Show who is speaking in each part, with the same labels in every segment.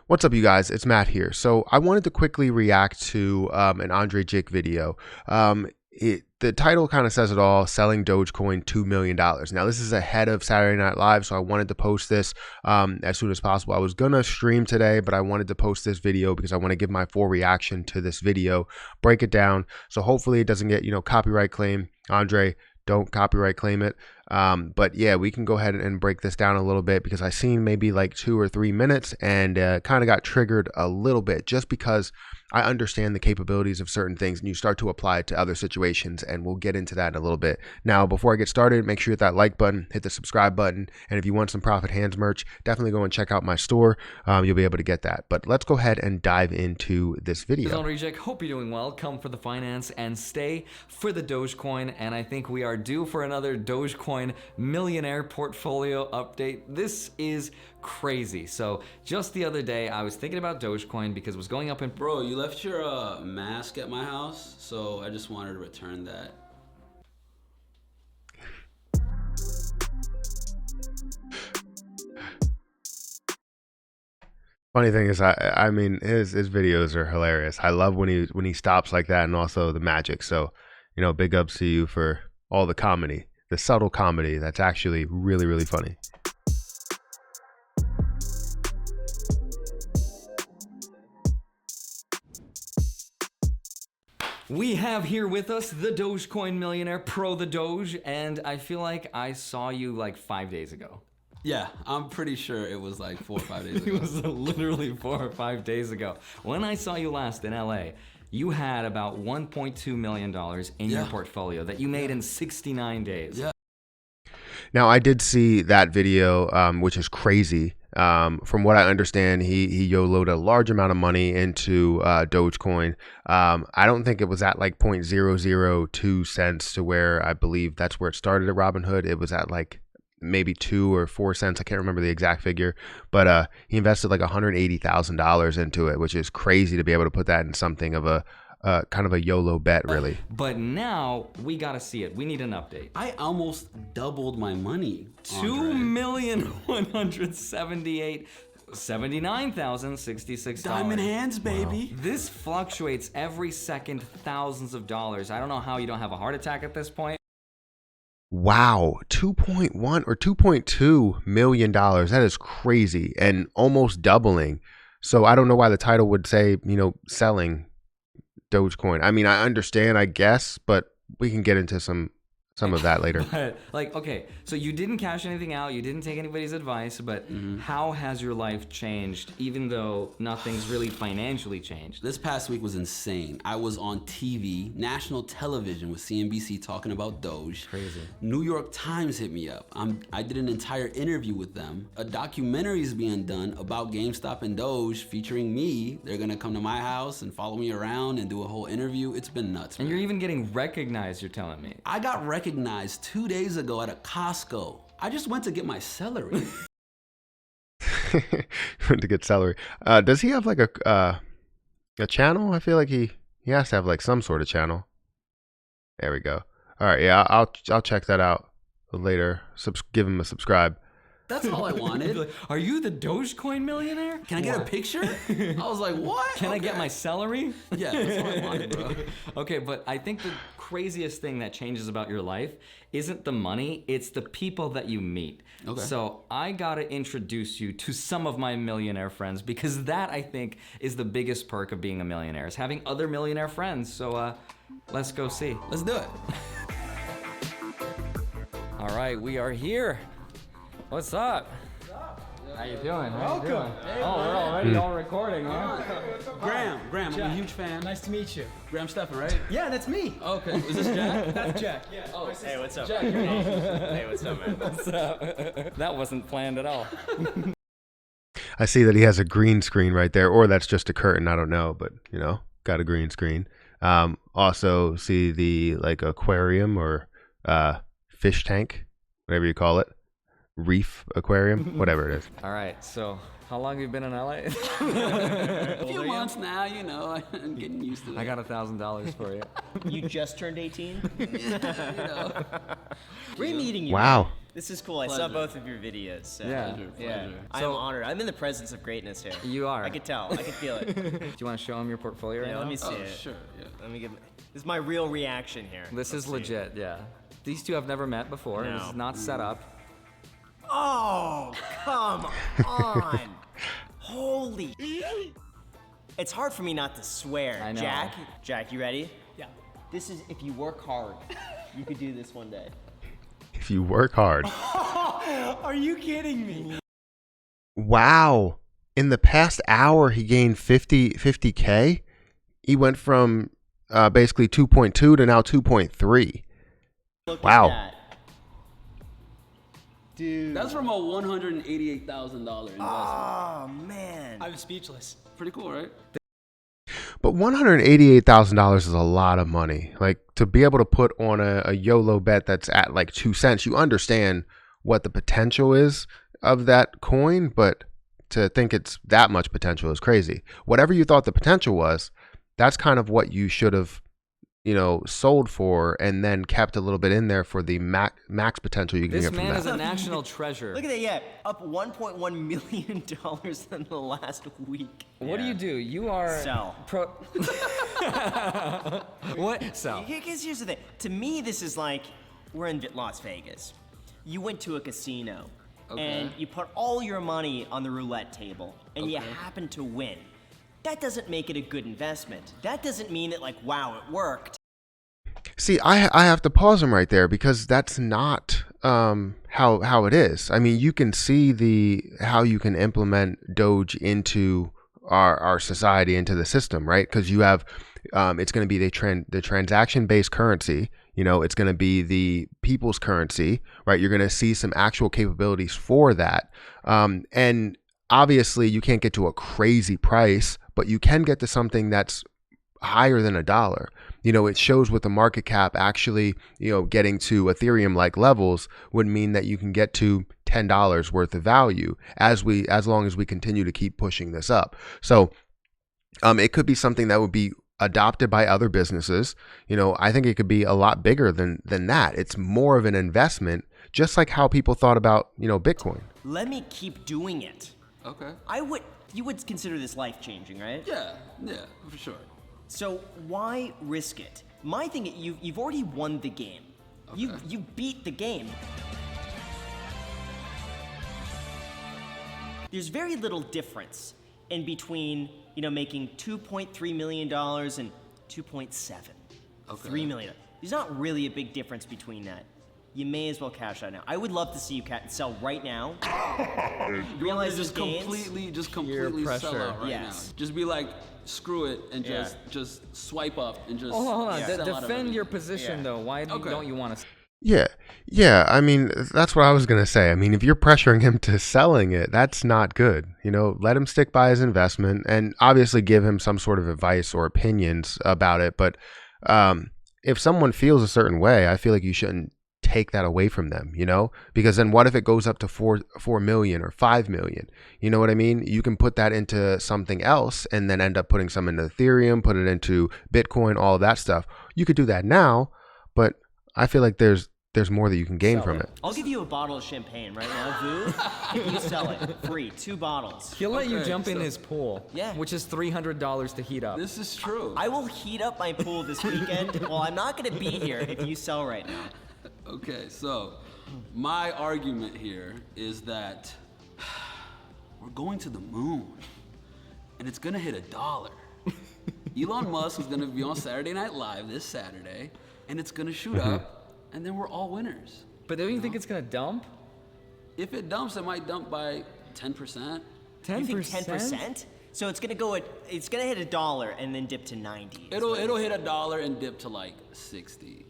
Speaker 1: What's up, you guys? It's Matt here. So I wanted to quickly react to an Andrei Jikh video. The title kind of says it all, selling Dogecoin $2 million. Now, this is ahead of Saturday Night Live, so I wanted to post this as soon as possible. I was going to stream today, but I wanted to post this video because I want to give my full reaction to this video, break it down. So hopefully it doesn't get, copyright claim. Andrei, don't copyright claim it. But yeah, we can go ahead and break this down a little bit because I seen maybe like 2 or 3 minutes and kind of got triggered a little bit just because I understand the capabilities of certain things and you start to apply it to other situations, and we'll get into that in a little bit. Now, before I get started, make sure you hit that like button, hit the subscribe button, and if you want some Profit Hands merch, definitely go and check out my store. You'll be able to get that. But let's go ahead and dive into this video.
Speaker 2: This is Andrei Jikh. Hope you're doing well. Come for the finance and stay for the Dogecoin. And I think we are due for another Dogecoin millionaire portfolio update. This is crazy. So just the other day, I was thinking about Dogecoin because it was going up in...
Speaker 3: Bro, you left your mask at my house, so I just wanted to return that.
Speaker 1: Funny thing is, I mean, his videos are hilarious. I love when he stops like that, and also the magic. So, big ups to you for all the comedy, the subtle comedy that's actually really, really funny.
Speaker 2: We have here with us the Dogecoin millionaire, Pro the Doge, and I feel like I saw you like 5 days ago.
Speaker 3: Yeah, I'm pretty sure it was like 4 or 5 days ago.
Speaker 2: It was literally 4 or 5 days ago. When I saw you last in LA, you had about $1.2 million in your portfolio that you made in 69 days.
Speaker 3: Yeah.
Speaker 1: Now, I did see that video, which is crazy. From what I understand, he YOLO'd a large amount of money into Dogecoin. I don't think it was at like 0.002 cents to where I believe that's where it started at Robinhood. It was at like maybe 2 or 4 cents. I can't remember the exact figure, but he invested like $180,000 into it, which is crazy to be able to put that in something of a kind of a YOLO bet, really.
Speaker 2: But now we gotta see it. We need an update.
Speaker 3: I almost doubled my money.
Speaker 2: $2,178,79,066.
Speaker 3: Diamond hands, baby.
Speaker 2: Wow. This fluctuates every second, thousands of dollars. I don't know how you don't have a heart attack at this point.
Speaker 1: Wow, 2.1 or 2.2 million dollars. That is crazy and almost doubling. So I don't know why the title would say, selling Dogecoin. I mean, I understand, I guess, but we can get into some of that later.
Speaker 2: But okay, so you didn't cash anything out, you didn't take anybody's advice, but how has your life changed, even though nothing's really financially changed?
Speaker 3: This past week was insane. I was on TV, national television with CNBC talking about Doge.
Speaker 2: Crazy.
Speaker 3: New York Times hit me up. I did an entire interview with them. A documentary is being done about GameStop and Doge featuring me. They're gonna come to my house and follow me around and do a whole interview. It's been nuts, man.
Speaker 2: And you're even getting recognized, you're telling me.
Speaker 3: I got recognized 2 days ago at a Costco. I just went to get my celery.
Speaker 1: Went to get celery. Does he have like a channel? I feel like he has to have like some sort of channel. There we go. All right, yeah, I'll check that out later. Give him a subscribe.
Speaker 3: That's all I wanted.
Speaker 2: Are you the Dogecoin millionaire?
Speaker 3: Can I get a picture? I was like, what?
Speaker 2: Can I get my celery?
Speaker 3: Yeah, that's all I wanted, bro.
Speaker 2: Okay, but I think the craziest thing that changes about your life isn't the money, it's the people that you meet.
Speaker 3: Okay.
Speaker 2: So I gotta introduce you to some of my millionaire friends, because that, I think, is the biggest perk of being a millionaire, is having other millionaire friends. So let's go see.
Speaker 3: Let's do it.
Speaker 2: All right, we are here. What's up? How you doing? How you doing?
Speaker 4: Hey,
Speaker 2: we're already all recording, huh?
Speaker 3: Graham, I'm a huge fan.
Speaker 4: Nice to meet you.
Speaker 3: Graham Stephan, right?
Speaker 4: Yeah, that's me.
Speaker 3: Okay. Is this Jack?
Speaker 4: That's Jack. Yeah.
Speaker 3: Oh,
Speaker 5: Hey, what's up?
Speaker 4: Jack, you're awesome.
Speaker 5: Hey, what's up, man?
Speaker 2: What's up? That wasn't planned at all.
Speaker 1: I see that he has a green screen right there, or that's just a curtain. I don't know, but got a green screen. Also see the like aquarium or fish tank, whatever you call it. Reef aquarium, whatever it is.
Speaker 2: All right, so how long have you been in LA?
Speaker 3: A few months now, I'm getting used to it.
Speaker 2: I got $1,000 for you.
Speaker 5: You just turned 18?
Speaker 4: We're meeting you.
Speaker 1: Wow.
Speaker 4: This is cool. I saw both of your videos. So.
Speaker 2: Yeah.
Speaker 4: Yeah. I'm honored. I'm in the presence of greatness here.
Speaker 2: You are.
Speaker 4: I could tell. I could feel it.
Speaker 2: Do you want to show him your portfolio right
Speaker 4: Yeah,
Speaker 2: now?
Speaker 4: let me see it.
Speaker 3: Sure, yeah.
Speaker 4: Let me give. This is my real reaction here.
Speaker 2: This
Speaker 4: Let's
Speaker 2: is
Speaker 4: see.
Speaker 2: legit, yeah. These two have never met before.
Speaker 4: No.
Speaker 2: This is not set up.
Speaker 4: Oh, come on. Holy. It's hard for me not to swear.
Speaker 2: I know.
Speaker 4: Jack, you ready?
Speaker 5: Yeah.
Speaker 4: This is if you work hard, you could do this one day.
Speaker 1: If you work hard.
Speaker 4: Are you kidding me?
Speaker 1: Wow. In the past hour, he gained 50K. He went from basically 2.2 to now 2.3.
Speaker 4: Look
Speaker 1: Wow.
Speaker 4: at that. Dude.
Speaker 3: That's from a $188,000 investment.
Speaker 4: Oh, man.
Speaker 5: I'm speechless.
Speaker 3: Pretty cool, right?
Speaker 1: But $188,000 is a lot of money. Like, to be able to put on a YOLO bet that's at like 2 cents, you understand what the potential is of that coin, but to think it's that much potential is crazy. Whatever you thought the potential was, that's kind of what you should have, sold for, and then kept a little bit in there for the max potential you can
Speaker 2: This
Speaker 1: get from
Speaker 2: man
Speaker 1: that.
Speaker 2: is a national treasure.
Speaker 4: Look at that, yeah. Up $1.1 million in the last week.
Speaker 2: What do? You are...
Speaker 4: Sell.
Speaker 2: What? Sell.
Speaker 4: Here's the thing. To me, this is like, we're in Las Vegas. You went to a casino, and you put all your money on the roulette table, and you happen to win. That doesn't make it a good investment. That doesn't mean that, like, wow, it worked.
Speaker 1: See, I have to pause him right there, because that's not how it is. I mean, you can see how you can implement Doge into our society, into the system, right? Because you have it's going to be the transaction-based currency. It's going to be the people's currency, right? You're going to see some actual capabilities for that, and obviously you can't get to a crazy price, but you can get to something that's higher than $1. It shows with the market cap actually, getting to Ethereum like levels would mean that you can get to $10 worth of value as long as we continue to keep pushing this up. So it could be something that would be adopted by other businesses. I think it could be a lot bigger than that. It's more of an investment, just like how people thought about, Bitcoin.
Speaker 4: Let me keep doing it.
Speaker 3: Okay.
Speaker 4: You would consider this life-changing, right?
Speaker 3: Yeah, for sure.
Speaker 4: So why risk it? My thing, you've already won the game.
Speaker 3: Okay.
Speaker 4: You beat the game. There's very little difference in between, making $2.3 million and 2.7.
Speaker 3: Okay.
Speaker 4: $3 million. There's not really a big difference between that. You may as well cash out now. I would love to see you sell right now. Realize
Speaker 3: just
Speaker 4: those gains.
Speaker 3: completely sell
Speaker 2: pressure.
Speaker 3: out right
Speaker 4: Yes.
Speaker 3: now. Just be like, screw it, and just swipe up and just
Speaker 2: Hold on.
Speaker 3: sell out of
Speaker 2: Defend
Speaker 3: everything.
Speaker 2: your position, though. Why don't you want to...
Speaker 1: Yeah. I mean, that's what I was going to say. I mean, if you're pressuring him to selling it, that's not good. Let him stick by his investment, and obviously give him some sort of advice or opinions about it. But if someone feels a certain way, I feel like you shouldn't take that away from them, because then what if it goes up to 4 million or 5 million? You know what I mean? You can put that into something else and then end up putting some into Ethereum, put it into Bitcoin, all of that stuff. You could do that now, but I feel like there's more that you can gain from it.
Speaker 4: I'll give you a bottle of champagne right now, Vu. If you sell it, free, 2 bottles.
Speaker 2: He'll let you jump in his pool,
Speaker 4: Yeah.
Speaker 2: which is $300 to heat up.
Speaker 3: This is true.
Speaker 4: I will heat up my pool this weekend. Well, I'm not going to be here if you sell right now.
Speaker 3: Okay, so my argument here is that we're going to the moon, and it's gonna hit $1. Elon Musk is gonna be on Saturday Night Live this Saturday, and it's gonna shoot up, and then we're all winners.
Speaker 2: But don't you think it's going to dump?
Speaker 3: If it dumps, it might dump by 10%.
Speaker 2: 10%?
Speaker 4: You think 10%? So it's gonna hit $1 and then dip to 90.
Speaker 3: It'll hit $1 and dip to like 60.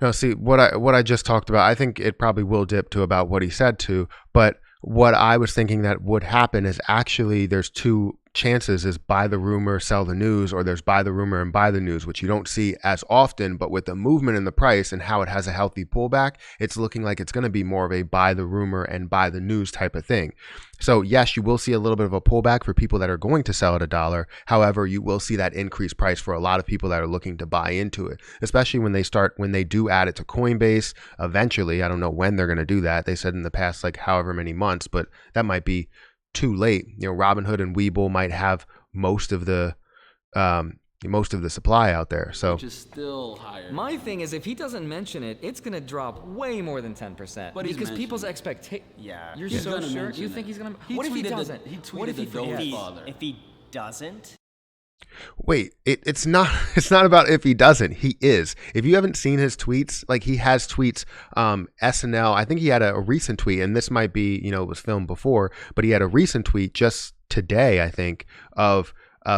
Speaker 1: No, see, what I just talked about, I think it probably will dip to about what he said to, but what I was thinking that would happen is actually there's two chances is buy the rumor, sell the news, or there's buy the rumor and buy the news, which you don't see as often. But with the movement in the price and how it has a healthy pullback, it's looking like it's going to be more of a buy the rumor and buy the news type of thing. So yes, you will see a little bit of a pullback for people that are going to sell at $1. However, you will see that increased price for a lot of people that are looking to buy into it, especially when they do add it to Coinbase eventually. I don't know when they're going to do that. They said in the past, like however many months, but that might be too late. Robinhood and Webull might have most of the supply out there. So
Speaker 3: which is still higher.
Speaker 2: My thing is, if he doesn't mention it, it's gonna drop way more than 10%.
Speaker 3: But
Speaker 2: because people's expectation.
Speaker 4: Yeah.
Speaker 2: You're
Speaker 3: He's
Speaker 2: so
Speaker 3: gonna
Speaker 2: sure?
Speaker 3: mention
Speaker 2: You
Speaker 3: it.
Speaker 2: think he's gonna?
Speaker 3: He
Speaker 2: What if he
Speaker 3: tweeted
Speaker 2: doesn't?
Speaker 3: he tweeted
Speaker 2: What if he
Speaker 3: the Doge
Speaker 2: forgets?
Speaker 3: father.
Speaker 4: If he doesn't,
Speaker 1: wait, it's not about if he doesn't. He is. If you haven't seen his tweets, like he has tweets, SNL, I think he had a recent tweet, and this might be, it was filmed before, but he had a recent tweet just today, I think, of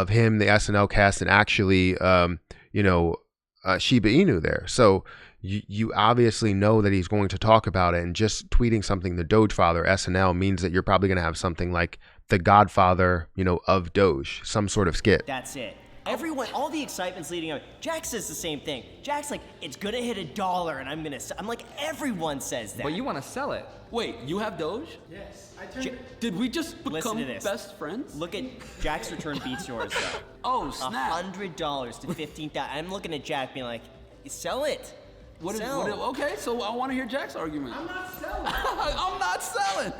Speaker 1: him, the SNL cast, and actually, Shiba Inu there. So you obviously know that he's going to talk about it, and just tweeting something, the Doge father, SNL, means that you're probably going to have something like the Godfather, of Doge, some sort of skit.
Speaker 4: that's it. Everyone, all the excitement's leading up. Jack says the same thing. Jack's like, it's gonna hit $1 and I'm like, everyone says that.
Speaker 2: But you want to sell it.
Speaker 3: Wait, you have Doge?
Speaker 5: Yes.
Speaker 3: Did we just
Speaker 4: Listen
Speaker 3: become
Speaker 4: to this.
Speaker 3: best friends?
Speaker 4: Look at Jack's return beats yours though.
Speaker 3: Oh, snap.
Speaker 4: $100 to 15,000. I'm looking at Jack being like, sell it. Sell.
Speaker 3: Okay, so I want to hear Jack's argument. I'm not selling. I'm not selling.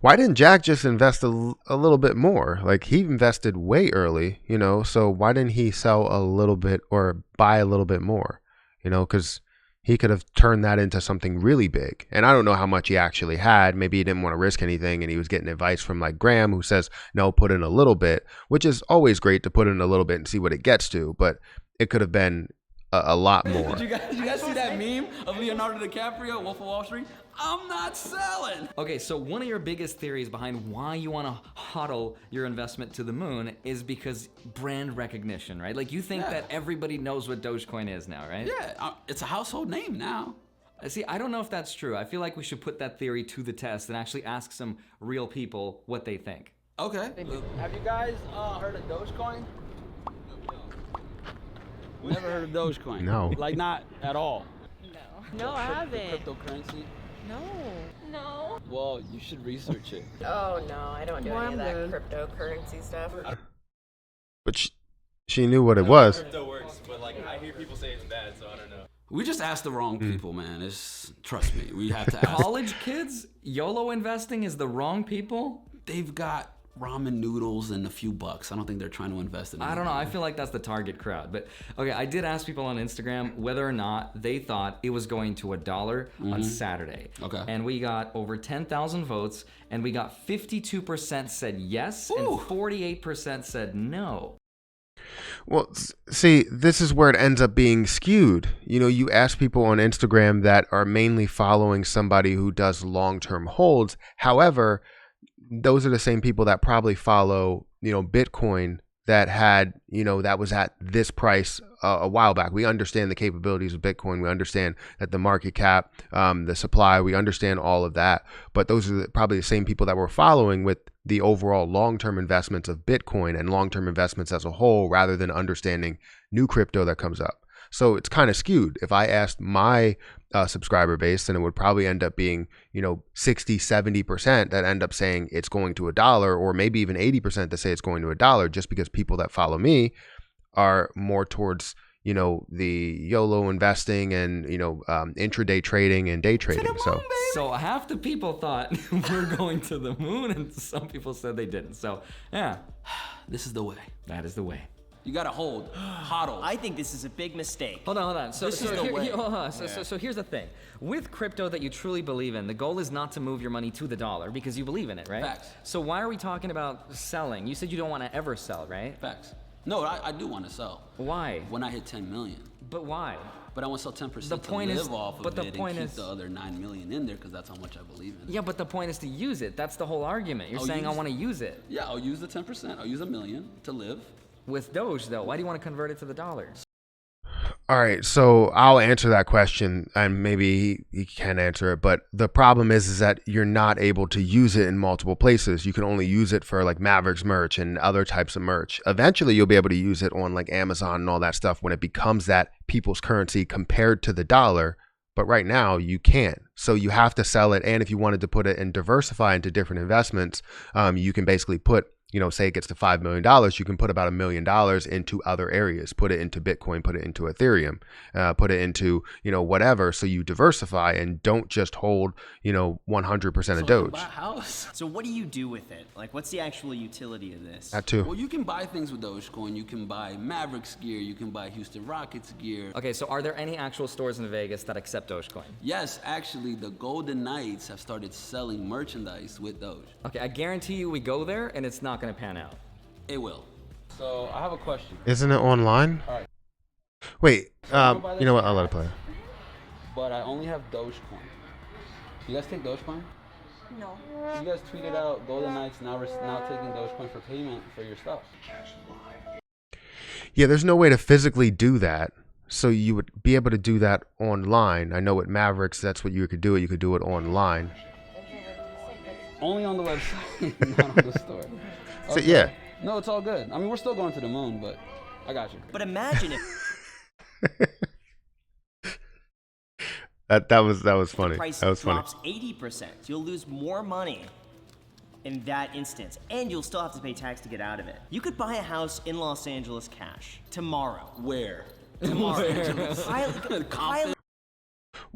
Speaker 1: Why didn't Jack just invest a little bit more? Like, he invested way early, so why didn't he sell a little bit or buy a little bit more? Because he could have turned that into something really big. And I don't know how much he actually had. Maybe he didn't want to risk anything, and he was getting advice from like Graham, who says, no, put in a little bit, which is always great to put in a little bit and see what it gets to. But it could have been a lot more.
Speaker 3: Did you guys see that meme of Leonardo DiCaprio, Wolf of Wall Street? I'm not selling.
Speaker 2: Okay, so one of your biggest theories behind why you want to hodl your investment to the moon is because brand recognition, right? Like, you think that everybody knows what Dogecoin is now, right?
Speaker 3: Yeah, it's a household name now.
Speaker 2: See, I don't know if that's true. I feel like we should put that theory to the test and actually ask some real people what they think.
Speaker 3: Okay.
Speaker 5: Have you guys heard of Dogecoin?
Speaker 3: Never heard of Dogecoin.
Speaker 1: No.
Speaker 3: Like, not at all.
Speaker 6: No, I haven't.
Speaker 3: Cryptocurrency.
Speaker 6: No.
Speaker 3: Well, you should research it.
Speaker 6: Oh no, I don't do any of that cryptocurrency stuff.
Speaker 1: But she knew what it was.
Speaker 7: Crypto works, but like I hear people say it's bad, so I don't know.
Speaker 3: We just asked the wrong people, man. Trust me, we have to ask.
Speaker 2: College kids, YOLO investing is the wrong people?
Speaker 3: They've got ramen noodles and a few bucks. I don't think they're trying to invest in it.
Speaker 2: I don't know. I feel like that's the target crowd. But okay, I did ask people on Instagram whether or not they thought it was going to $1 on Saturday.
Speaker 3: Okay.
Speaker 2: And we got over 10,000 votes, and we got 52% said yes, and 48% said no.
Speaker 1: Well, see, this is where it ends up being skewed. You ask people on Instagram that are mainly following somebody who does long-term holds. However, those are the same people that probably follow, Bitcoin that had, that was at this price a while back. We understand the capabilities of Bitcoin. We understand that the market cap, the supply, we understand all of that. But those are probably the same people that were following with the overall long-term investments of Bitcoin and long-term investments as a whole, rather than understanding new crypto that comes up. So it's kind of skewed. If I asked my subscriber base, then it would probably end up being, 60, 70% that end up saying it's going to $1, or maybe even 80% that say it's going to $1, just because people that follow me are more towards, the YOLO investing and, intraday trading and day trading.
Speaker 2: So half the people thought we're going to the moon, and some people said they didn't. So yeah,
Speaker 3: This is the way.
Speaker 2: that is the way.
Speaker 3: You gotta hodl.
Speaker 4: I think this is a big mistake.
Speaker 2: Hold on. So
Speaker 3: This is the way.
Speaker 2: hold on. So here's the thing. With crypto that you truly believe in, the goal is not to move your money to the dollar because you believe in it, right?
Speaker 3: Facts.
Speaker 2: So why are we talking about selling? You said you don't want to ever sell, right?
Speaker 3: Facts. No, I do want to sell.
Speaker 2: Why?
Speaker 3: When I hit 10 million.
Speaker 2: But why?
Speaker 3: But I want to sell 10%
Speaker 2: The
Speaker 3: to
Speaker 2: point
Speaker 3: live
Speaker 2: is-
Speaker 3: off of
Speaker 2: but the
Speaker 3: it
Speaker 2: point
Speaker 3: and keep
Speaker 2: is-
Speaker 3: the other 9 million in there because that's how much I believe in it.
Speaker 2: Yeah, but the point is to use it. That's the whole argument. You're saying I want to use it.
Speaker 3: Yeah, I'll use the 10%. I'll use $1 million to live.
Speaker 2: With Doge, though, why do you want to convert it to the dollar?
Speaker 1: All right, so I'll answer that question, and maybe he can answer it. But the problem is that you're not able to use it in multiple places. You can only use it for like Mavericks merch and other types of merch. Eventually, you'll be able to use it on like Amazon and all that stuff when it becomes that people's currency compared to the dollar. But right now, you can't. So you have to sell it. And if you wanted to put it and diversify into different investments, you can basically put, say it gets to $5 million, you can put about $1 million into other areas, put it into Bitcoin, put it into Ethereum, put it into, whatever. So you diversify and don't just hold, 100% of Doge.
Speaker 3: Buy a house.
Speaker 4: So what do you do with it? Like, what's the actual utility of this?
Speaker 1: That too.
Speaker 3: Well, you can buy things with Dogecoin. You can buy Mavericks gear. You can buy Houston Rockets gear.
Speaker 2: Okay, so are there any actual stores in Vegas that accept Dogecoin?
Speaker 3: Yes, actually, the Golden Knights have started selling merchandise with Doge.
Speaker 2: Okay, I guarantee you we go there and it's not going to pan out.
Speaker 3: It will.
Speaker 5: So I have a question.
Speaker 1: Isn't it online?
Speaker 5: All right.
Speaker 1: Wait,
Speaker 5: buy
Speaker 1: you know what?
Speaker 5: this
Speaker 1: I'll let it play.
Speaker 5: But I only have Dogecoin. You guys take Dogecoin?
Speaker 6: No.
Speaker 5: You guys tweeted out Golden Knights now taking Dogecoin for payment for your stuff.
Speaker 1: Yeah, there's no way to physically do that. So you would be able to do that online. I know with Mavericks, that's what you could do. You could do it online.
Speaker 5: Only on the website, not on the store.
Speaker 1: So, yeah.
Speaker 5: No, it's all good. I mean, we're still going to the moon, but I got you.
Speaker 4: But imagine if
Speaker 1: That was funny.
Speaker 4: the price
Speaker 1: That was funny.
Speaker 4: drops 80%. You'll lose more money in that instance, and you'll still have to pay tax to get out of it. You could buy a house in Los Angeles cash tomorrow.
Speaker 3: Where?
Speaker 4: Tomorrow.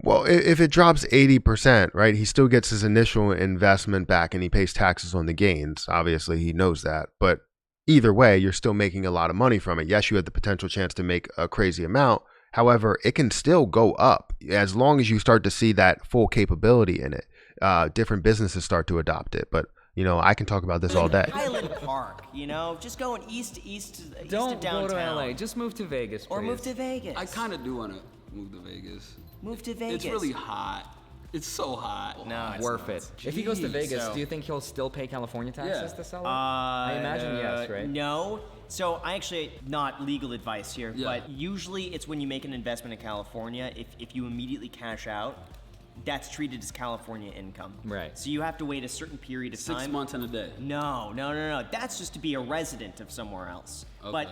Speaker 1: Well, if it drops 80%, right, he still gets his initial investment back and he pays taxes on the gains. Obviously, he knows that. But either way, you're still making a lot of money from it. Yes, you had the potential chance to make a crazy amount. However, it can still go up as long as you start to see that full capability in it. Different businesses start to adopt it. But, I can talk about this all day.
Speaker 4: Highland Park, just going east to
Speaker 2: Don't
Speaker 4: downtown.
Speaker 2: go to LA. Just move to Vegas, please.
Speaker 4: Or move to Vegas.
Speaker 3: I kind of do want to move to Vegas.
Speaker 4: Move to Vegas.
Speaker 3: It's really hot. It's so hot.
Speaker 4: No, it's
Speaker 2: Worth
Speaker 4: not.
Speaker 2: it. If he goes to
Speaker 3: Jeez.
Speaker 2: Vegas,
Speaker 4: So-
Speaker 2: do you think he'll still pay California taxes
Speaker 3: Yeah.
Speaker 2: to sell it? I imagine yes, right?
Speaker 4: No. So I actually, not legal advice here,
Speaker 3: Yeah.
Speaker 4: but usually it's when you make an investment in California, if you immediately cash out, that's treated as California income.
Speaker 2: Right.
Speaker 4: So you have to wait a certain period of
Speaker 3: 6
Speaker 4: time.
Speaker 3: months and a day.
Speaker 4: No. That's just to be a resident of somewhere else.
Speaker 3: Okay.
Speaker 4: But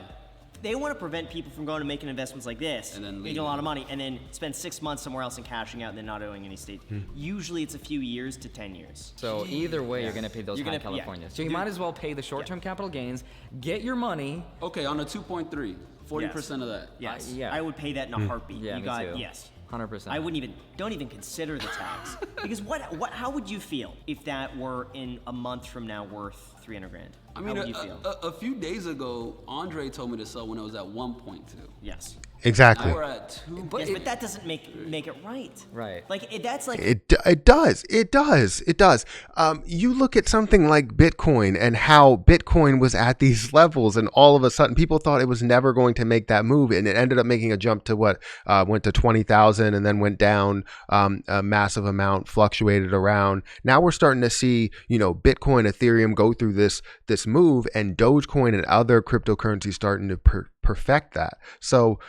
Speaker 4: they want to prevent people from going to making investments like this,
Speaker 3: And then
Speaker 4: making
Speaker 3: leaving.
Speaker 4: a lot of money, and then spend 6 months somewhere else and cashing out and then not owing any state. Usually it's a few years to 10 years.
Speaker 2: So either way, you're going to pay those
Speaker 4: You're
Speaker 2: high
Speaker 4: gonna- yeah.
Speaker 2: California. So you might as well pay the short-term capital gains, get your money.
Speaker 3: Okay, on a 2.3, 40% of that.
Speaker 4: Yes.
Speaker 2: yeah.
Speaker 4: I would pay that in a heartbeat.
Speaker 2: Yeah,
Speaker 4: you
Speaker 2: me
Speaker 4: got
Speaker 2: too.
Speaker 4: yes.
Speaker 2: 100%.
Speaker 4: I wouldn't don't even consider the tax. Because how would you feel if that were in a month from now worth 300 grand?
Speaker 3: I mean,
Speaker 4: how would you feel?
Speaker 3: a few days ago, Andrei told me to sell when it was at 1.2.
Speaker 4: Yes.
Speaker 1: Exactly.
Speaker 3: Now we're at 2.
Speaker 4: But, but that doesn't make it right.
Speaker 2: Right.
Speaker 4: Like that's like
Speaker 1: It does. You look at something like Bitcoin and how Bitcoin was at these levels, and all of a sudden people thought it was never going to make that move, and it ended up making a jump to went to 20,000 and then went down a massive amount, fluctuated around. Now we're starting to see Bitcoin, Ethereum go through this move, and Dogecoin and other cryptocurrencies starting to perfect that. So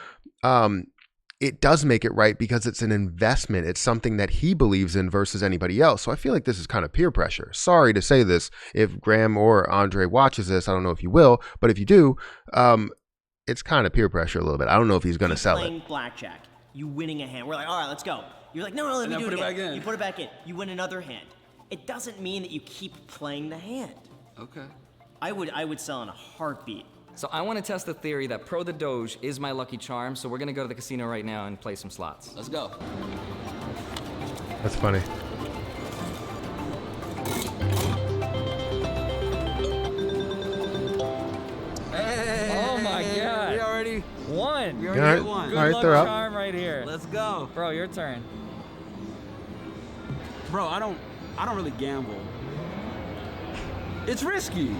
Speaker 1: it does make it right because it's an investment. It's something that he believes in versus anybody else. So I feel like this is kind of peer pressure. Sorry to say this. If Graham or Andrei watches this, I don't know if you will, but if you do, it's kind of peer pressure a little bit. I don't know if he's going to sell
Speaker 4: playing
Speaker 1: it.
Speaker 4: blackjack. You winning a hand. We're like, all right, let's go. You're like, no, let me
Speaker 3: then
Speaker 4: do
Speaker 3: put
Speaker 4: it
Speaker 3: it
Speaker 4: again.
Speaker 3: back in.
Speaker 4: You put it back in. You win another hand. It doesn't mean that you keep playing the hand.
Speaker 3: Okay.
Speaker 4: I would sell in a heartbeat.
Speaker 2: So I want to test the theory that Pro the Doge is my lucky charm, so we're going to go to the casino right now and play some slots.
Speaker 3: Let's go.
Speaker 1: That's funny.
Speaker 2: Oh my god.
Speaker 3: We already
Speaker 2: Won.
Speaker 3: we
Speaker 1: All
Speaker 3: already
Speaker 1: right,
Speaker 3: hit one.
Speaker 1: all right,
Speaker 2: Luck
Speaker 1: they're up.
Speaker 2: charm right here.
Speaker 3: Let's go.
Speaker 2: Bro, your turn.
Speaker 3: Bro, I don't really gamble. It's risky.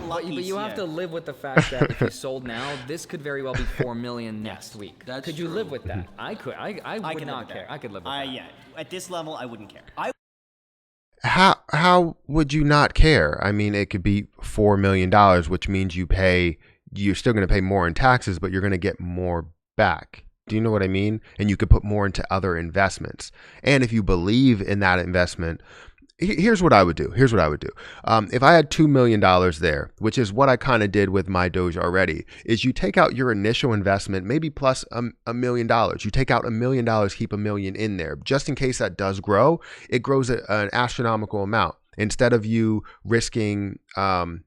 Speaker 2: But you have to live with the fact that if you sold now, this could very well be 4 million next week.
Speaker 3: That's
Speaker 2: could you
Speaker 3: true.
Speaker 2: live with that? I could. I would
Speaker 4: can live
Speaker 2: not
Speaker 4: with
Speaker 2: care.
Speaker 4: that.
Speaker 2: I could live with that.
Speaker 4: Yeah. At this level, I wouldn't care.
Speaker 1: How would you not care? I mean, it could be $4 million, which means you're still going to pay more in taxes, but you're going to get more back. Do you know what I mean? And you could put more into other investments. And if you believe in that investment, here's what I would do. If I had $2 million there, which is what I kind of did with my Doge already, is you take out your initial investment, maybe plus $1 million. You take out $1 million, keep $1 million in there. Just in case that does grow, it grows an astronomical amount. Instead of you risking, that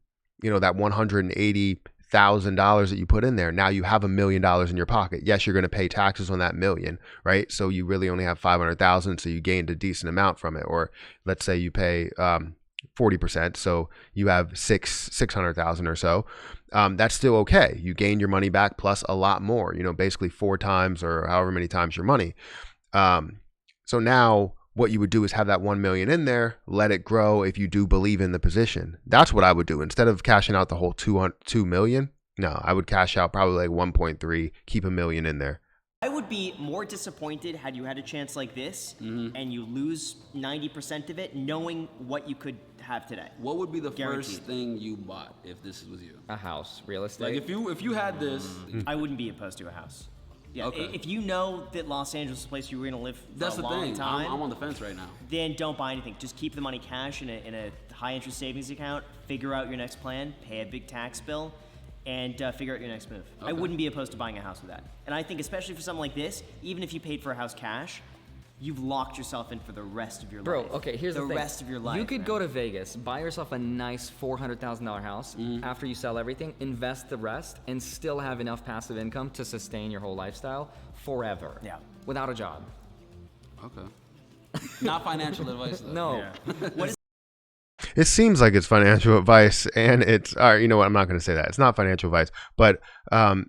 Speaker 1: $180,000 that you put in there, now you have $1 million in your pocket. Yes, you're going to pay taxes on that million, right? So you really only have 500,000, so you gained a decent amount from it. Or let's say you pay 40%, so you have 600,000 or so. That's still okay. You gain your money back plus a lot more. Basically 4 times or however many times your money. So now what you would do is have that 1 million in there, let it grow if you do believe in the position. That's what I would do. Instead of cashing out the whole 2 million, no, I would cash out probably like 1.3, keep $1 million in there.
Speaker 4: I would be more disappointed had you had a chance like this and you lose 90% of it, knowing what you could have today.
Speaker 3: What would be the
Speaker 4: Guaranteed.
Speaker 3: first thing you bought if this was you?
Speaker 2: A house, real estate.
Speaker 3: Like if you had this,
Speaker 4: I wouldn't be opposed to a house. Yeah,
Speaker 3: Okay.
Speaker 4: if you know that Los Angeles is a place you're going to live for
Speaker 3: that's
Speaker 4: a
Speaker 3: the
Speaker 4: long
Speaker 3: thing.
Speaker 4: time,
Speaker 3: I'm on the fence right now.
Speaker 4: then don't buy anything. Just keep the money cash in a high interest savings account, figure out your next plan, pay a big tax bill, and figure out your next move. I
Speaker 3: Okay.
Speaker 4: wouldn't be opposed to buying a house with that. And I think especially for something like this, even if you paid for a house cash, you've locked yourself in for the rest of your
Speaker 2: Bro,
Speaker 4: life.
Speaker 2: okay, here's the thing.
Speaker 4: rest of your life.
Speaker 2: You could
Speaker 4: man.
Speaker 2: go to Vegas, buy yourself a nice $400,000 house. After you sell everything, invest the rest, and still have enough passive income to sustain your whole lifestyle forever.
Speaker 4: Yeah.
Speaker 2: Without a job.
Speaker 3: Okay. Not financial advice though.
Speaker 2: No.
Speaker 4: What is
Speaker 1: It seems like it's financial advice, and it's, all right, you know what, I'm not going to say that. It's not financial advice, but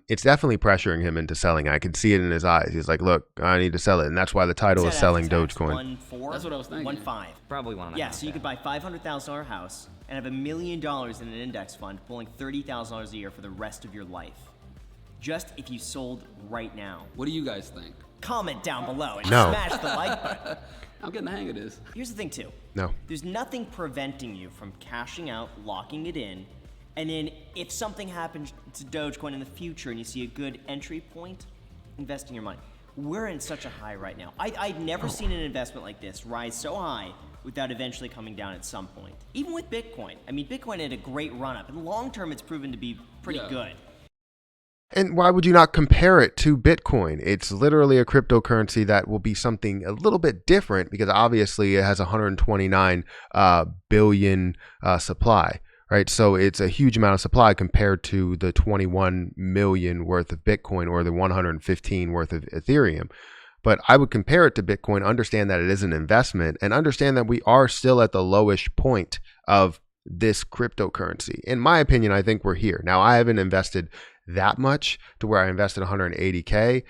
Speaker 1: it's definitely pressuring him into selling. I can see it in his eyes. He's like, look, I need to sell it. And that's why the title is Selling Dogecoin.
Speaker 4: 1.4?
Speaker 3: That's what I was thinking.
Speaker 4: 1.5.
Speaker 2: Probably one and a
Speaker 4: Yeah,
Speaker 2: half,
Speaker 4: so you could buy $500,000 house and have $1 million in an index fund pulling $30,000 a year for the rest of your life. Just if you sold right now.
Speaker 3: What do you guys think?
Speaker 4: Comment down below and
Speaker 1: No.
Speaker 4: smash the like button.
Speaker 3: I'm getting the hang of this.
Speaker 4: Here's the thing too.
Speaker 1: No.
Speaker 4: There's nothing preventing you from cashing out, locking it in, and then if something happens to Dogecoin in the future and you see a good entry point, investing your money. We're in such a high right now. I've never seen an investment like this rise so high without eventually coming down at some point. Even with Bitcoin. I mean, Bitcoin had a great run up, and long term it's proven to be pretty
Speaker 3: Yeah.
Speaker 4: good.
Speaker 1: And why would you not compare it to Bitcoin? It's literally a cryptocurrency that will be something a little bit different because obviously it has 129 billion supply, right? So it's a huge amount of supply compared to the 21 million worth of Bitcoin or the 115 worth of Ethereum. But I would compare it to Bitcoin, understand that it is an investment, and understand that we are still at the lowest point of this cryptocurrency. In my opinion, I think we're here. Now, I haven't invested that much to where I invested 180K.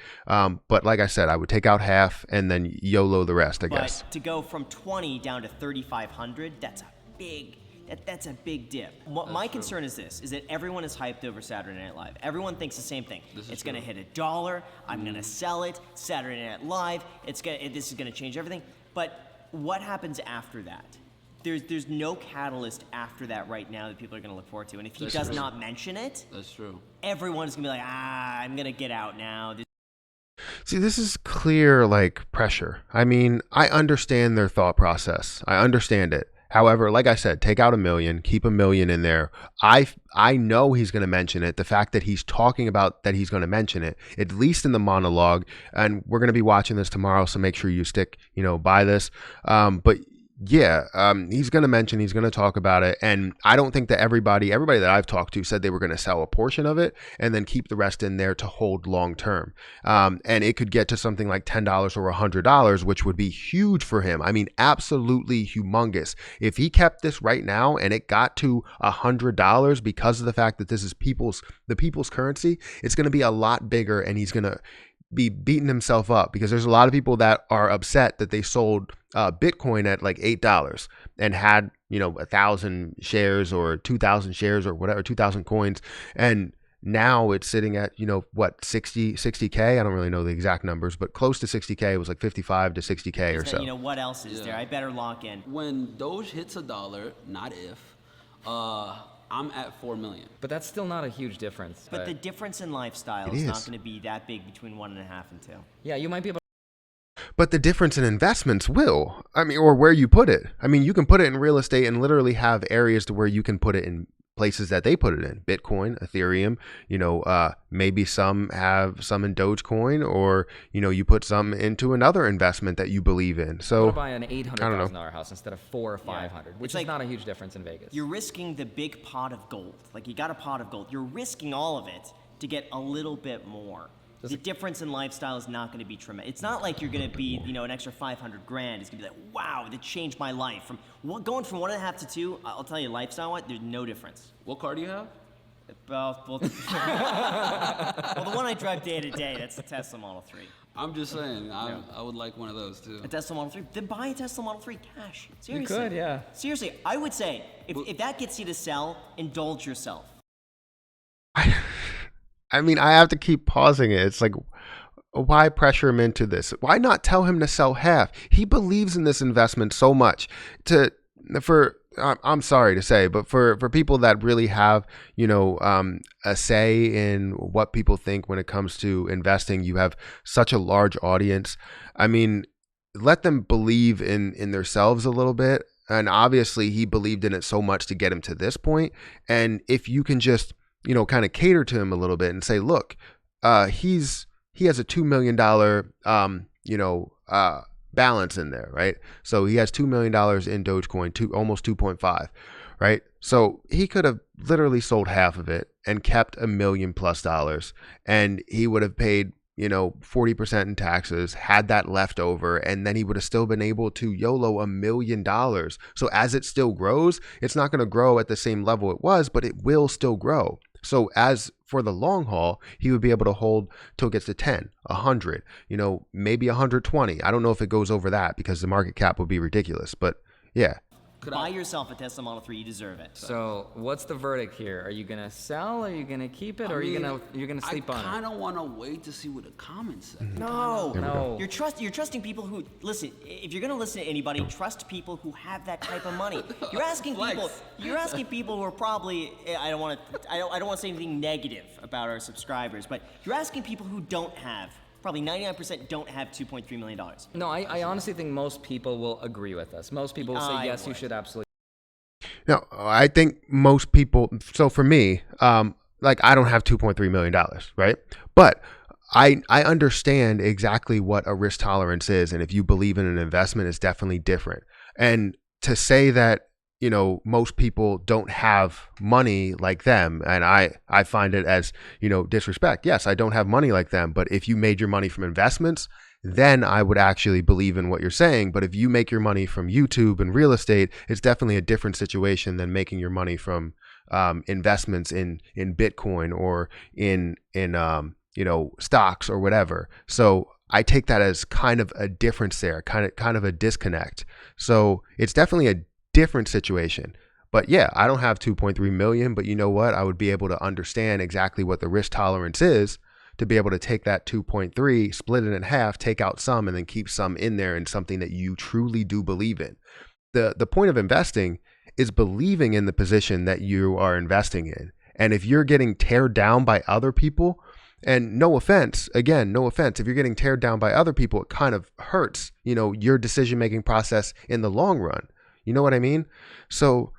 Speaker 1: But like I said, I would take out half and then YOLO the rest, I guess.
Speaker 4: But to go from 20 down to 3,500, that's a big dip. My concern is this, is that everyone is hyped over Saturday Night Live. Everyone thinks the same thing. It's going to hit $1. I'm going to sell it. Saturday Night Live. This is going to change everything. But what happens after that? There's no catalyst after that right now that people are going to look forward to. And if he does not mention it,
Speaker 3: That's true.
Speaker 4: everyone's going to be like, I'm going to get out now.
Speaker 1: See, this is clear, like, pressure. I mean, I understand their thought process. I understand it. However, like I said, take out $1 million, keep $1 million in there. I know he's going to mention it. The fact that he's talking about that he's going to mention it, at least in the monologue, and we're going to be watching this tomorrow, so make sure you stick, by this. But yeah, he's going to mention, he's going to talk about it. And I don't think that everybody that I've talked to said they were going to sell a portion of it and then keep the rest in there to hold long term. And it could get to something like $10 or $100, which would be huge for him. I mean, absolutely humongous. If he kept this right now and it got to $100 because of the fact that this is the people's currency, it's going to be a lot bigger, and he's going to be beating himself up because there's a lot of people that are upset that they sold Bitcoin at like $8 and had 1,000 shares or 2,000 shares or whatever, 2,000 coins, and now it's sitting at 60K. I don't really know the exact numbers, but close to 60K. It was like 55 to 60K or so.
Speaker 4: What else is there? I better lock in.
Speaker 3: When Doge hits $1, not if, I'm at 4 million.
Speaker 2: But that's still not a huge difference.
Speaker 4: But the difference in lifestyle
Speaker 1: It
Speaker 4: is
Speaker 1: is.
Speaker 4: not going to be that big between 1.5 and 2.
Speaker 2: Yeah, you might be able.
Speaker 1: But the difference in investments will. I mean, or where you put it. I mean, you can put it in real estate and literally have areas to where you can put it in places that they put it in. Bitcoin, Ethereum, maybe some have some in Dogecoin, or, you put some into another investment that you believe in. So
Speaker 2: buy an $800,000 house instead of 400 or 500, which
Speaker 4: It's
Speaker 2: is
Speaker 4: like-
Speaker 2: not a huge difference in Vegas.
Speaker 4: You're risking the big pot of gold. Like, you got a pot of gold. You're risking all of it to get a little bit more. The difference in lifestyle is not going to be tremendous. It's not like you're going to be, an extra 500 grand. It's going to be like, wow, that changed my life. Going from 1.5 to 2, I'll tell you, lifestyle-wise, there's no difference.
Speaker 3: What car do you have?
Speaker 4: Well, the one I drive day to day, that's the Tesla Model 3.
Speaker 3: I'm just saying, I would like one of those too.
Speaker 4: A Tesla Model 3? Then buy a Tesla Model 3 cash. Seriously.
Speaker 2: You could, yeah.
Speaker 4: Seriously, I would say, if that gets you to sell, indulge yourself.
Speaker 1: I mean, I have to keep pausing it. It's like, why pressure him into this? Why not tell him to sell half? He believes in this investment so much. I'm sorry to say, but for people that really have, a say in what people think when it comes to investing, you have such a large audience. I mean, let them believe in themselves a little bit. And obviously he believed in it so much to get him to this point. And if you can just, kind of cater to him a little bit and say, look, he has a $2 million, balance in there, right? So he has $2 million in Dogecoin, almost 2.5, right? So he could have literally sold half of it and kept $1 million+ and he would have paid, 40% in taxes, had that left over, and then he would have still been able to YOLO $1 million. So as it still grows, it's not going to grow at the same level it was, but it will still grow. So as for the long haul, he would be able to hold till it gets to 10, 100, maybe 120. I don't know if it goes over that because the market cap would be ridiculous, but yeah.
Speaker 4: Buy yourself a Tesla Model 3. You deserve it.
Speaker 2: So what's the verdict here? Are you gonna sell? Are you gonna keep it? Or are you gonna sleep on it?
Speaker 3: I kind of want to wait to see what the comments say.
Speaker 4: No. You're trusting people who listen. If you're gonna listen to anybody, trust people who have that type of money. You're asking people. You're asking people who are probably. I don't want to say anything negative about our subscribers, but you're asking people who don't have. Probably 99% don't have $2.3 million.
Speaker 2: No, I honestly think most people will agree with us. Most people will say, yes, you should absolutely.
Speaker 1: No, I think most people, so for me, I don't have $2.3 million, right? But I understand exactly what a risk tolerance is. And if you believe in an investment, it's definitely different. And to say that, most people don't have money like them, and I find it as, disrespect. Yes, I don't have money like them, but if you made your money from investments, then I would actually believe in what you're saying. But if you make your money from YouTube and real estate, it's definitely a different situation than making your money from investments in Bitcoin or in stocks or whatever. So I take that as kind of a difference there, kind of a disconnect. So it's definitely a different situation. But yeah, I don't have 2.3 million, but you know what? I would be able to understand exactly what the risk tolerance is to be able to take that 2.3, split it in half, take out some, and then keep some in there in something that you truly do believe in. The point of investing is believing in the position that you are investing in. And if you're getting teared down by other people, and no offense, if you're getting teared down by other people, it kind of hurts, your decision-making process in the long run. You know what I mean? So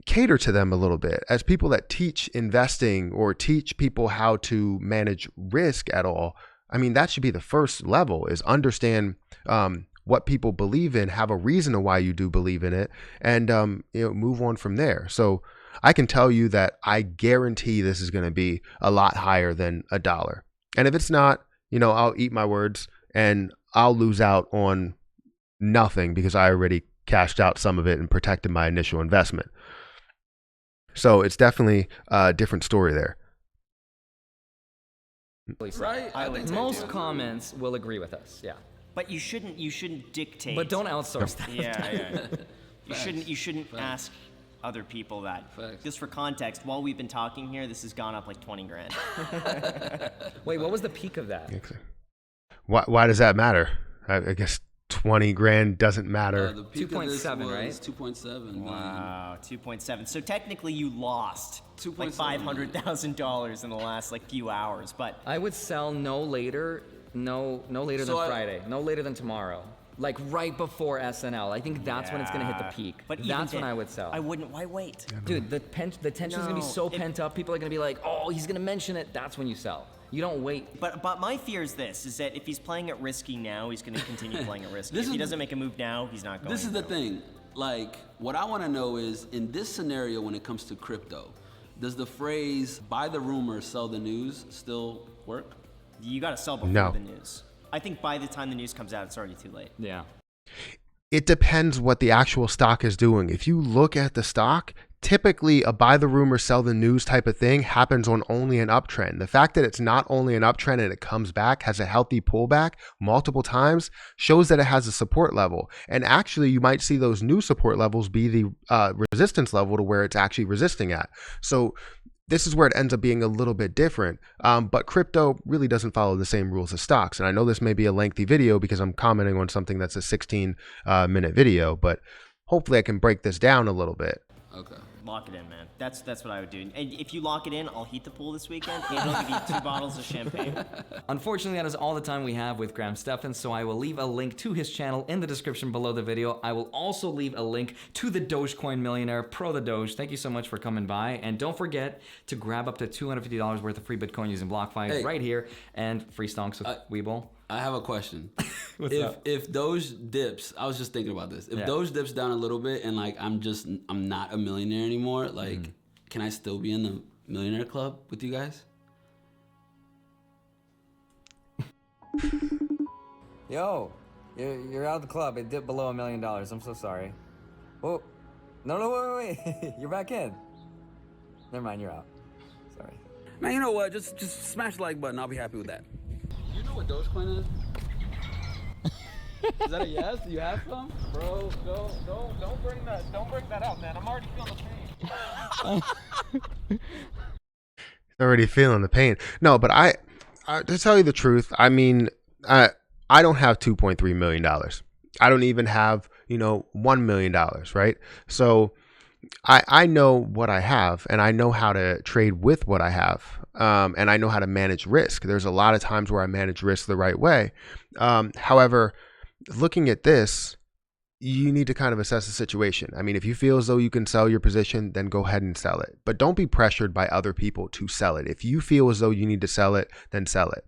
Speaker 1: cater to them a little bit as people that teach investing or teach people how to manage risk at all. I mean, that should be the first level, is understand what people believe in, have a reason to why you do believe in it, and move on from there. So I can tell you that I guarantee this is going to be a lot higher than $1. And if it's not, I'll eat my words and I'll lose out on nothing because I already cashed out some of it and protected my initial investment. So it's definitely a different story there.
Speaker 3: Right?
Speaker 2: Most comments will agree with us. Yeah.
Speaker 4: But you shouldn't dictate.
Speaker 2: But don't outsource that.
Speaker 4: Yeah. You shouldn't ask other people that.
Speaker 3: Facts.
Speaker 4: Just for context, while we've been talking here, this has gone up like 20 grand.
Speaker 2: Wait, what was the peak of that?
Speaker 1: Why does that matter? I guess 20 grand, doesn't matter.
Speaker 3: The peak of this
Speaker 2: 2.7,
Speaker 3: was
Speaker 2: right?
Speaker 3: 2.7 million.
Speaker 4: Wow, 2.7. So technically you lost like $500,000 in the last like few hours, but
Speaker 2: I would sell no later than Friday, no later than tomorrow. Like right before SNL. I think that's when it's gonna hit the peak.
Speaker 4: But
Speaker 2: that's when I would sell.
Speaker 4: I wouldn't. Why wait?
Speaker 2: Dude, the tension's gonna be so pent up. People are gonna be like, oh, he's gonna mention it. That's when you sell. You don't wait.
Speaker 4: But my fear is this: is that if he's playing it risky now, he's going to continue playing it risky. If he doesn't make a move now, he's not going.
Speaker 3: This is the thing. Like, what I want to know is, in this scenario, when it comes to crypto, does the phrase "buy the rumor, sell the news" still work?
Speaker 4: You got to sell before the news. I think by the time the news comes out, it's already too late.
Speaker 2: Yeah.
Speaker 1: It depends what the actual stock is doing. If you look at the stock, typically a buy the rumor, sell the news type of thing happens on only an uptrend. The fact that it's not only an uptrend and it comes back, has a healthy pullback multiple times, shows that it has a support level. And actually, you might see those new support levels be the resistance level to where it's actually resisting at. So this is where it ends up being a little bit different. But crypto really doesn't follow the same rules as stocks. And I know this may be a lengthy video because I'm commenting on something that's a 16-minute video, but hopefully I can break this down a little bit.
Speaker 3: Okay.
Speaker 4: Lock it in, man. That's what I would do. And if you lock it in, I'll heat the pool this weekend, and I'll give you 2 bottles of champagne.
Speaker 2: Unfortunately, that is all the time we have with Graham Stephan, so I will leave a link to his channel in the description below the video. I will also leave a link to the Dogecoin Millionaire Pro the Doge. Thank you so much for coming by, and don't forget to grab up to $250 worth of free Bitcoin using BlockFi right here, and free stonks with Webull.
Speaker 3: I have a question.
Speaker 2: What's up?
Speaker 3: If Doge dips, I was just thinking about this. If Doge dips down a little bit and like I'm not a millionaire anymore, like can I still be in the millionaire club with you guys?
Speaker 8: Yo, you're out of the club. It dipped below $1 million. I'm so sorry. Oh, no, wait. You're back in. Never mind, you're out. Sorry.
Speaker 3: Man, you know what? Just smash the like button. I'll be happy with that. You know what Dogecoin is? Is that a yes? Do you have some?
Speaker 7: Bro, don't bring that up, man. I'm already feeling the pain.
Speaker 1: Already feeling the pain. No, but I to tell you the truth, I mean, I don't have $2.3 million. I don't even have, $1 million, right? So I know what I have, and I know how to trade with what I have, and I know how to manage risk. There's a lot of times where I manage risk the right way. However, looking at this, you need to kind of assess the situation. I mean, if you feel as though you can sell your position, then go ahead and sell it. But don't be pressured by other people to sell it. If you feel as though you need to sell it, then sell it.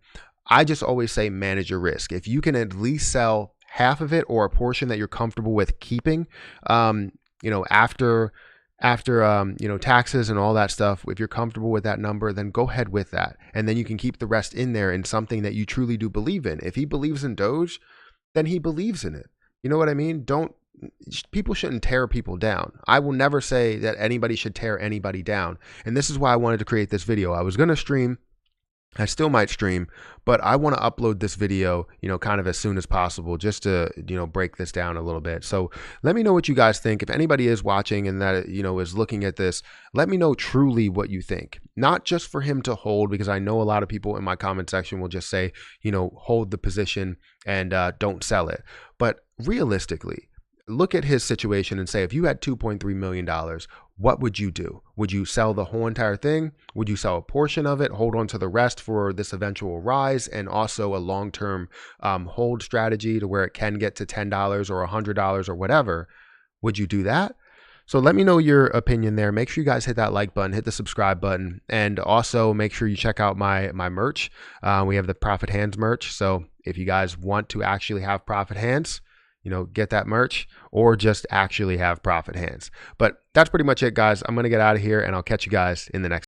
Speaker 1: I just always say manage your risk. If you can at least sell half of it or a portion that you're comfortable with keeping, after taxes and all that stuff, if you're comfortable with that number, then go ahead with that. And then you can keep the rest in there in something that you truly do believe in. If he believes in Doge, then he believes in it. You know what I mean? People shouldn't tear people down. I will never say that anybody should tear anybody down. And this is why I wanted to create this video. I was going to stream. I still might stream, but I want to upload this video, kind of as soon as possible, just to, break this down a little bit. So let me know what you guys think. If anybody is watching and that, is looking at this, let me know truly what you think. Not just for him to hold, because I know a lot of people in my comment section will just say, hold the position and don't sell it. But realistically, look at his situation and say, if you had $2.3 million, what would you do? Would you sell the whole entire thing? Would you sell a portion of it, hold on to the rest for this eventual rise, and also a long-term hold strategy to where it can get to $10 or $100 or whatever? Would you do that? So let me know your opinion there. Make sure you guys hit that like button, hit the subscribe button, and also make sure you check out my merch. We have the Profit Hands merch. So if you guys want to actually have profit hands, get that merch, or just actually have profit hands. But that's pretty much it, guys. I'm going to get out of here, and I'll catch you guys in the next